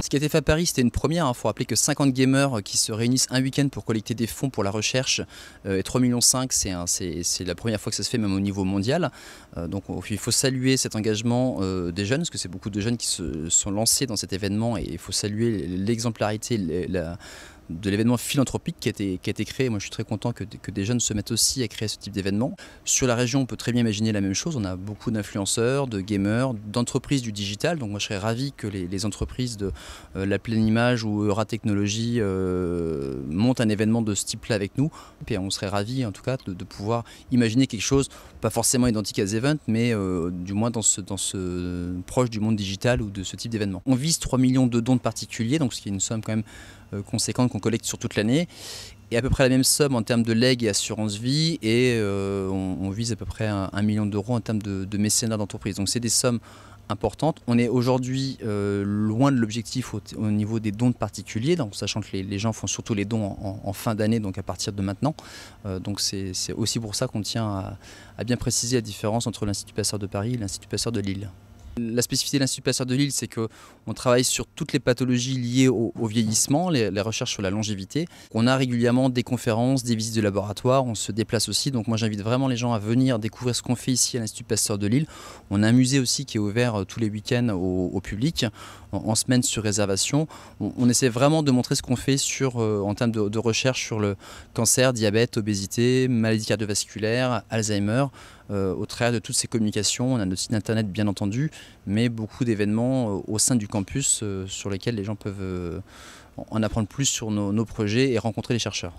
Ce qui a été fait à Paris, c'était une première. Il faut rappeler que 50 gamers qui se réunissent un week-end pour collecter des fonds pour la recherche et 3,5 millions, c'est la première fois que ça se fait même au niveau mondial. Donc il faut saluer cet engagement des jeunes, parce que c'est beaucoup de jeunes qui se sont lancés dans cet événement, et il faut saluer l'exemplarité de l'événement philanthropique qui a été créé. Moi je suis très content que des jeunes se mettent aussi à créer ce type d'événement. Sur la région, on peut très bien imaginer la même chose. On a beaucoup d'influenceurs, de gamers, d'entreprises du digital. Donc moi je serais ravi que les entreprises de La Pleine Image ou Eura Technologies montent un événement de ce type-là avec nous. Et on serait ravi en tout cas de pouvoir imaginer quelque chose, pas forcément identique à Zevent, mais du moins dans ce proche du monde digital ou de ce type d'événement. On vise 3 millions de dons de particuliers, donc ce qui est une somme quand même conséquente qu'on collecte sur toute l'année, et à peu près la même somme en termes de legs et assurance vie, et on vise à peu près 1 million d'euros en termes de mécénat d'entreprise. Donc c'est des sommes importantes. On est aujourd'hui loin de l'objectif au niveau des dons de particuliers, donc, sachant que les gens font surtout les dons en fin d'année, donc à partir de maintenant. Donc c'est aussi pour ça qu'on tient à bien préciser la différence entre l'Institut Pasteur de Paris et l'Institut Pasteur de Lille. La spécificité de l'Institut Pasteur de Lille, c'est qu'on travaille sur toutes les pathologies liées au vieillissement, les recherches sur la longévité. On a régulièrement des conférences, des visites de laboratoire, on se déplace aussi. Donc moi j'invite vraiment les gens à venir découvrir ce qu'on fait ici à l'Institut Pasteur de Lille. On a un musée aussi qui est ouvert tous les week-ends au public, en semaine sur réservation. On essaie vraiment de montrer ce qu'on fait en termes de recherche sur le cancer, diabète, obésité, maladies cardiovasculaires, Alzheimer. Au travers de toutes ces communications, on a notre site internet bien entendu, mais beaucoup d'événements au sein du campus sur lesquels les gens peuvent en apprendre plus sur nos projets et rencontrer les chercheurs.